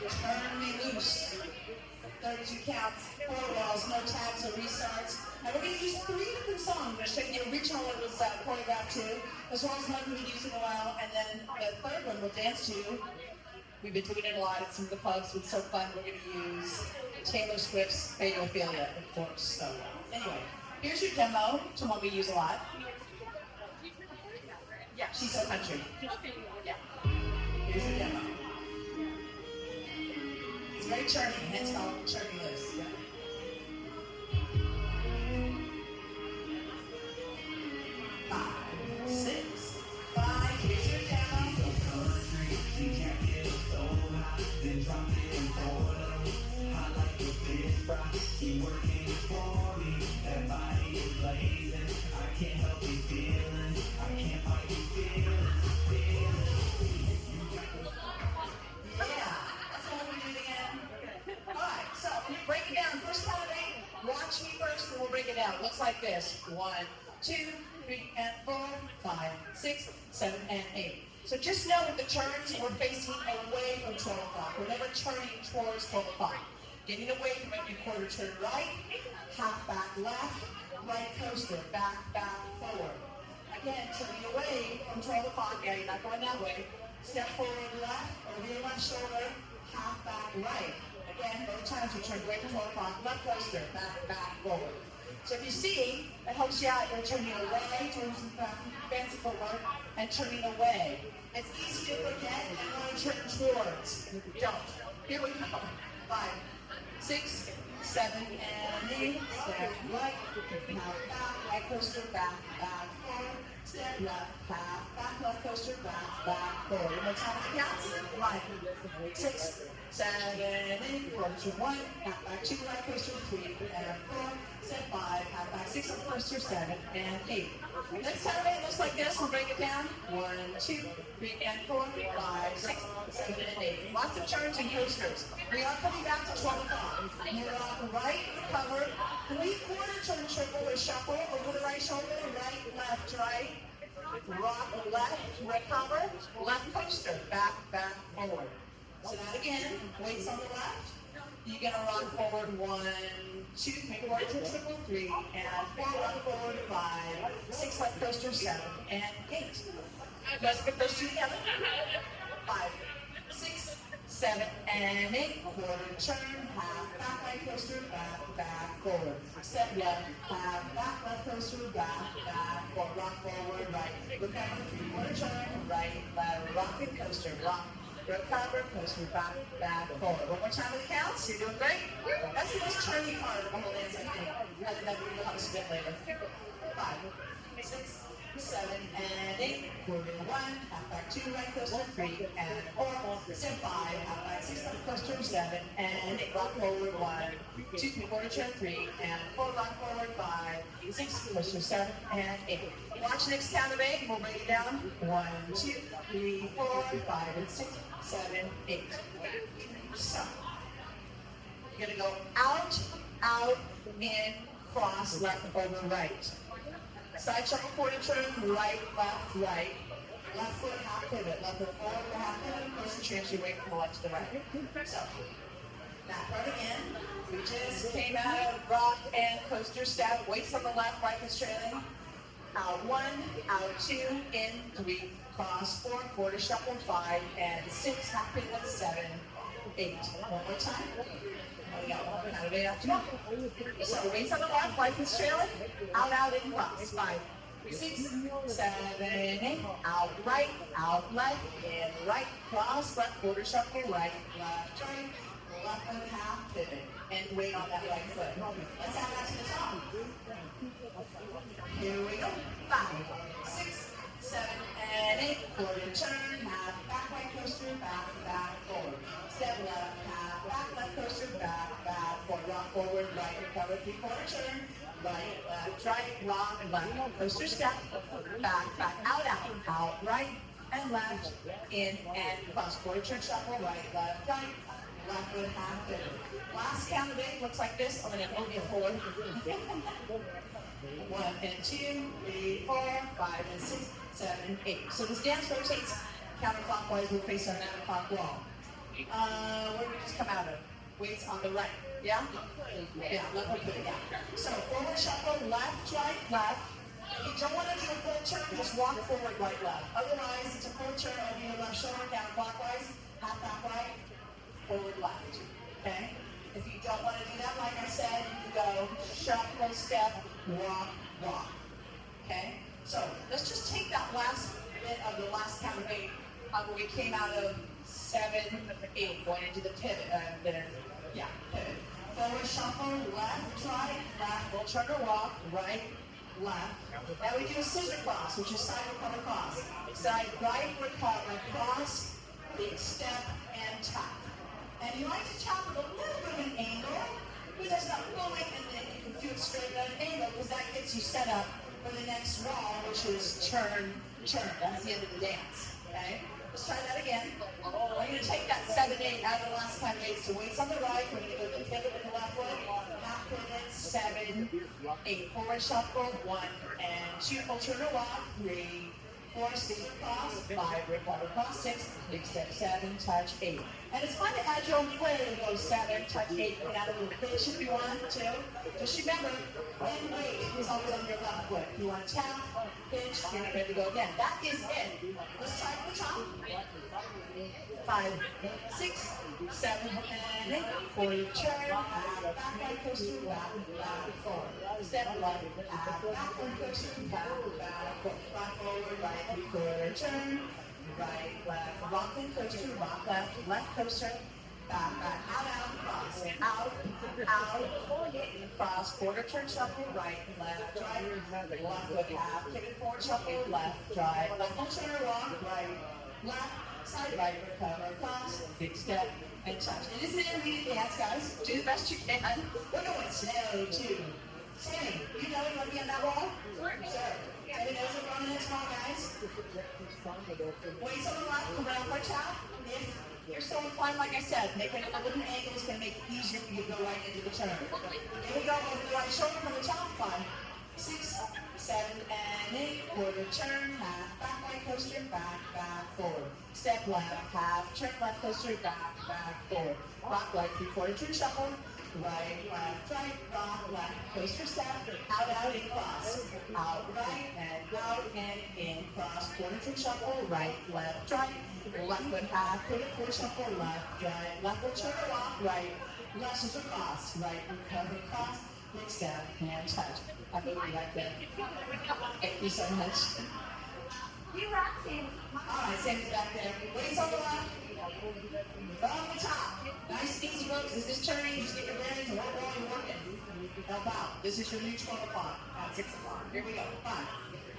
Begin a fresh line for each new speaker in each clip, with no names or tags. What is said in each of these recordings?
Turn me loose. 32 counts, 4 balls, no tags or restarts. And we're going to use 3 different songs. I'm going to show you the original that was choreographed to, as well as one we've used in a while, and then the third one we'll dance to. We've been doing it a lot at some of the clubs. It's so fun. We're going to use Taylor Swift's Fatal Ophelia, of course. So anyway, here's your demo to one we use a lot. Yeah, she's so country. Yeah. Here's your demo. It's very churny, hence called Churny Loose. Yeah. 5, 6, 5, here's your demo. Then drop it and throw it up. Hot like a fish fry. Keep working for me. That body is blazing. I can't help these feelings. I can't fight these feelings. Yeah, that's what we do again. Alright, so we break it down. First count of 8. Watch me first, and we'll break it down. Looks like this. 1, 2, 3, and 4, 5, 6, 7, and 8. So just know with the turns, we're facing away from 12 o'clock. We're never turning towards 12 o'clock. Getting away from it, you quarter turn right, half back left, right coaster, back, forward. Again, turning away from 12 o'clock. Yeah, you're not going that way. Step forward left, over your left shoulder, half back right. Again, both times we turn away from 12 o'clock, left coaster, back, forward. So if you see, it helps you out. You're turning away, doing some fancy footwork, and turning away. It's easy to forget and want to turn towards. Don't. Here we go. 5, 6, 7, and 8. Step right, now back, right coaster, back, forward. Step left, half, back, left coaster, back, forward. One more time on the counts. 5, 6, 7, 8. Forward to 1, half back 2, right coaster, 3, and 4. Step 5, half back 6 on the coaster, 7, and 8. Next time it looks like this. We'll break it down. 1, 2, 3, and 4, 5, 6, 7, and 8. Lots of turns and coasters. We are coming back to 12 o'clock. We're on the right, cover, 3/4 turn triple with shuffle over the right shoulder, right, left, right. Rock left, recover, left coaster, back, forward. So that again, weights on the left. You're gonna rock forward 1, 2, make a right turn triple, 3, and 4, rock forward 5, 6 left coaster, 7, and 8. Let's get those two together. 5, 6, 7, and 8. Quarter turn, half back right coaster, back, forward. Step left, half back left coaster, back, forward. Rock forward, right. Recover, 3/4 turn, right, left, rocking coaster, rock. Recover, coaster, back, forward. One more time with the counts. You're doing great. That's the most turny part of the whole dance, I think. Other than we'll have a spin later. 5, 6, 7, and 8. Quarter 1, half back 2, right coaster, 3, and 4. Step 5, half back 6, left coaster, 7, and 8. Rock forward 1, 2, 3/4 turn, 3, and 4. Rock forward 5, 6, coaster, 7, and 8. Watch next count of 8, and we'll break it down. 1, 2, 3, 4, 5, and 6, 7, 8. So, you're gonna go out, in, cross, left, over, right. Side shuffle, quarter turn, right, left, right. Left foot, half pivot. Left foot forward, half pivot. Coaster change your weight from the left to the right. So, that part again. We just came out of rock and coaster step. Weights on the left, right is trailing. Out 1, out 2, in 3, cross 4, quarter shuffle 5, and 6, half pivot 7, 8. One more time. We got one count of 8 after that. So weights on the left, right is trailing. Out, in, cross 5, 6, 7, 8. Out right, out left, in right, cross left, quarter shuffle right, left turn. Left foot, half pivot, and weight on that right foot. Let's add that to the top. Here we go. 5, 6, 7, and 8. Quarter turn, half back right coaster, back, forward. Step left, half back left coaster, back, forward. Rock forward, right, recover, 3/4 turn. Right, left, right, rock, left, coaster step, back, out, right, and left, in, and cross. Quarter turn shuffle, right, left, left foot, half pivot. Last count of 8 looks like this. I'm going to move you forward. 1 and 2, 3, 4, 5 and 6, 7, 8. So this dance rotates counterclockwise. We'll face our 9 o'clock wall. Where did we just come out of? Weights on the right. Yeah? Yeah, left foot, yeah. So forward shuffle, left, right, left. If you don't want to do a full turn, just walk forward, right, left. Otherwise, it's a full turn over your left shoulder, counterclockwise, half back right, forward left. Okay? If you don't want to do that, like I said, you can go shuffle, step, walk, walk. Okay? So let's just take that last bit of the last count of 8 where we came out of 7, 8, going into the pivot. Pivot. Forward shuffle, left, right, left. We'll turn or walk, right, left. Now we do a scissor cross, which is side recover cross. Side right recover cross, big step, and tap. And you like to tap with a little bit of an angle, but that's not going, and then you can do it straight at an angle, because that gets you set up for the next wall, which is turn, turn. That's the end of the dance. Okay? Let's try that again. We're going to take that 7, 8 out of the last time 8. So weights on the right. We're going to go to the pivot with the left foot. Half pivot, 7, 8. Forward shuffle, 1 and 2. Full turn or walk, 3, 4, scissor cross, 5, recover cross, 6, big step, 7, touch, 8. And it's fun to add your own flair to those 7, touch, 8, and add a little pitch if you want to. Just remember, end weight is always on your left foot. If you want to tap, pitch, you're ready to go again. That is it. Let's try from the top. 5, 6, 7, and 8. Forward turn, back right coaster, back, forward. Step right, backward coaster, back, forward, right, forward turn, right, left, rocking coaster, rock left, left coaster, back, out, cross, out, cross, quarter turn shuffle, right, left, foot half, pivot forward shuffle, left, drive, left foot turn, walk, right, left, side right, recover, cross, big step, and touch. It isn't an intermediate dance, guys. Do the best you can. We're going slow, too. Sammy, you know you want to be on that wall? Sure. Sammy knows we're running it small, guys. Weights on the left, come around for a tap. If you're so inclined, like I said, making it a little angle is going to make it easier for you to go right into the turn. Here we go, over the right shoulder from the top. 5, 6, 7, and 8. Quarter turn, half, back right coaster, back, forward. Step left, half, turn left coaster, back, forward. Rock right, 3/4 turn shuffle. Right, rock, left, coaster step, out, in, cross. Out, right, and out, in, cross. Quarter turn shuffle, right, left foot half, pivot, quarter shuffle, left foot turn, walk, right, left scissor cross, right, recover, cross, big step, and touch. I really like that. Thank you so much. You rock, Sam. All right, Sam's back there. Weights on the left. From the top. Nice and easy, folks. Is this turning? Just get your bearings and what wall you're working. Help out. This is your new 12 o'clock at 6 o'clock. Here we go. 5,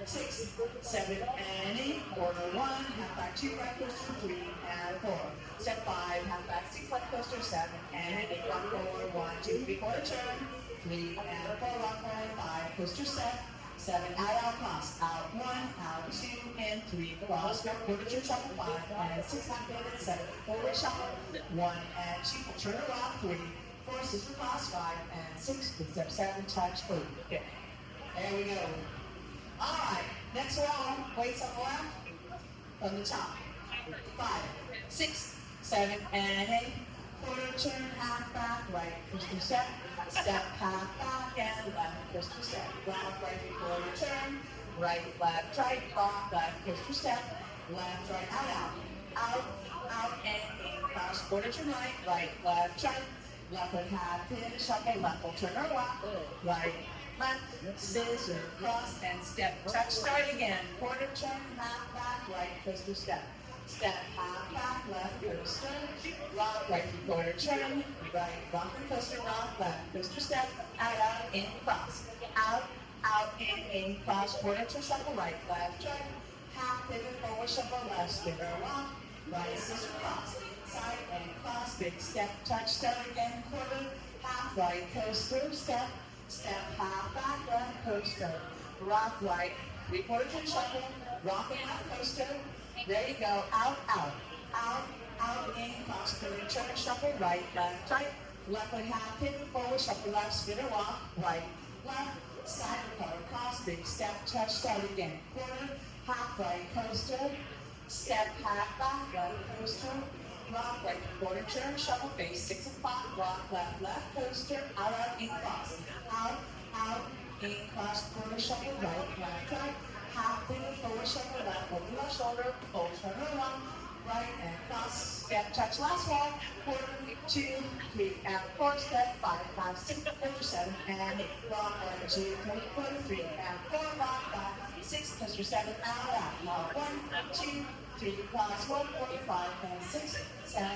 6, 7, and 8. Quarter 1. Half back 2, right coaster, 3, and 4. Step 5. Half back 6, left coaster, 7, and 8. Rock forward. 1, 2, 3, quarter turn. 3, and 4, rock forward. 5, coaster step. 7, out, cross, out 1, out 2, and 3, cross, quarter turn shuffle, 5, and 6, half pivot, 7, forward shuffle, 1, and 2, turn around, 3, 4, scissor cross, 5, and 6, step 7, touch, 8. Okay. There we go. Alright, next wall, weights on the left, from the top. 5, 6, 7, and 8. Quarter turn, half back, right, coaster step, half back, and left, coaster step. Left, right, quarter turn, right, left, rock, left, coaster step, left, right, out, and in, cross, quarter turn, right, left, foot half, pivot, shuffle, left, full turn or walk, right, left, scissor, cross, and step, touch, start again. Quarter turn, half back, right, coaster step. Step, half back, left, coaster, rock, right, quarter turn, right, rock and coaster, rock, left, coaster step, out, in, cross, out, in, cross, quarter turn, shuffle, right, left, half pivot, forward, shuffle, left, spinner, walk, right, scissor, cross, side, and cross, big step, touch, start again, quarter, half, right, coaster, step, half back, left, coaster, rock, right, 3/4 turn, shuffle, rock and left, coaster. There you go. Out, in, cross, quarter turn, shuffle, right, left, foot half, pivot, forward, shuffle, left, spinner, walk, right, left, side, recover, cross, big step, touch, start again. Quarter, half, right, coaster, step, half back, left, coaster, rock, right, quarter turn, shuffle face, 6 o'clock, rock, left, left, coaster, out, in cross, out, in cross, quarter shuffle, right, left, right, half finger, forward shuffle, left, over left shoulder, full turn around, right, and cross, step, touch, last one, quarter, 2, 3, and 4, step, 5, 5, 6, 7, and rock, 1, 2, 3, quarter, 3, and 4, rock, 5, 6, coaster, 7, out, 1, 2, 3, cross, 1, 45, and 6, 7,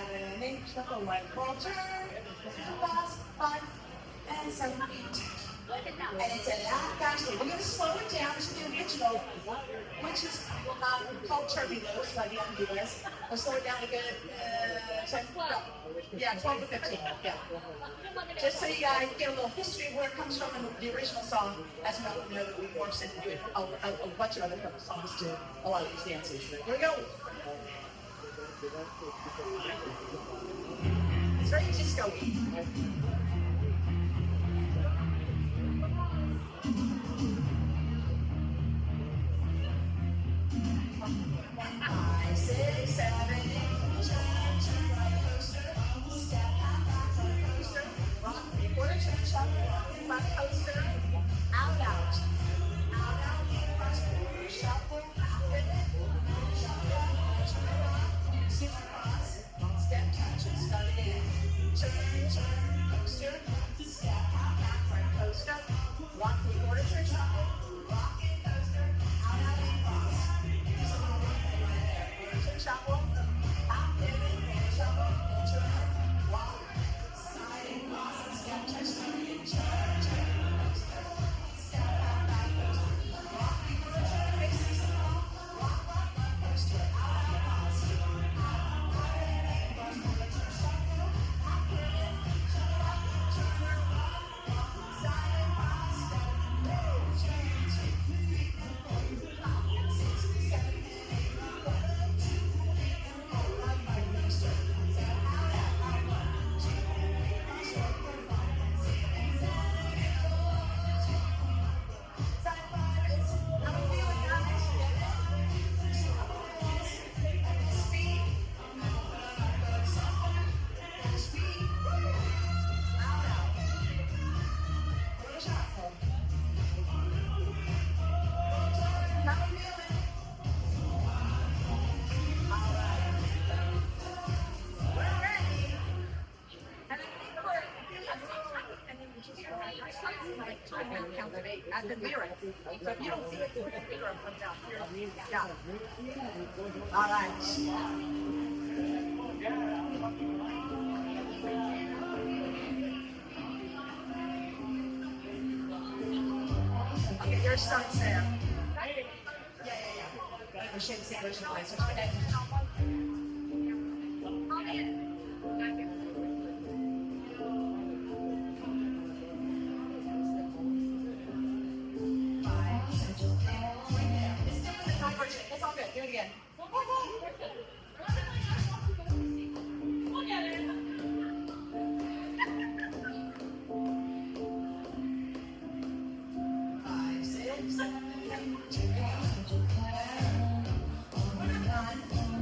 8, shuffle, right, full turn, cross, 5, and 7, 8. And it's a lot faster. We're going to slow it down to the original, which is called Terminus by the Honduras. We'll slow it down a bit. 12 to 15. Yeah. Just so you guys get a little history of where it comes from in the original song, as well as know that we morphed into a bunch of other songs to a lot of these dances. Here we go. It's very disco-y. 5, 6, 7, 8, turn, right coaster, step, half back, right coaster, rock, quarter turn, shuffle, walking right coaster, out, in cross, quarter, shuffle, half pivot, shuffle, turn around, super cross, step, touch, and start again, turn, coaster, step, half back, right coaster, rock, quarter turn, shuffle, rock, in coaster, out, in cross. Shuffle, half pivot, shuffle, turn, walk, side and cross, and step, touch, turn, step, back, coaster, rock, quarter turn, face, 6 o'clock, rock, left, coaster, out, cross, out, cross, quarter turn, shuffle, half pivot, shuffle, turn, walk, side and cross, step, 2, 3, and 4, 6, 7, 8, at the lyrics. So if you don't see it, put the finger up down. Yeah. All right. Okay, yours starts there. Yeah. We shouldn't see original license. Okay. 5, 6, 7, 8, 2, 1.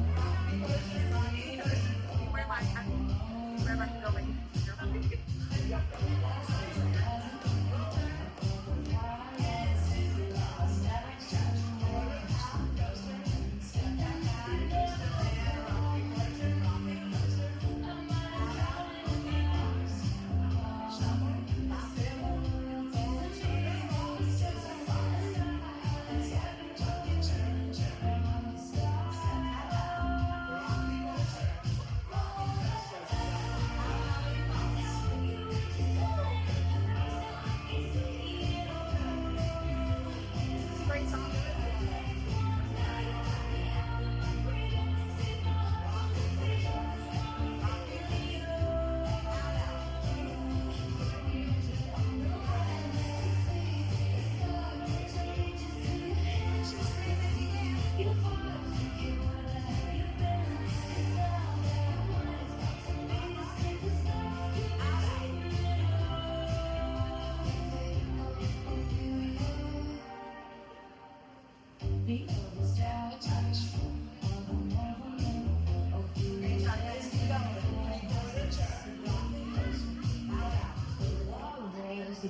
Sa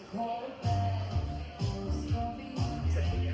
iyo.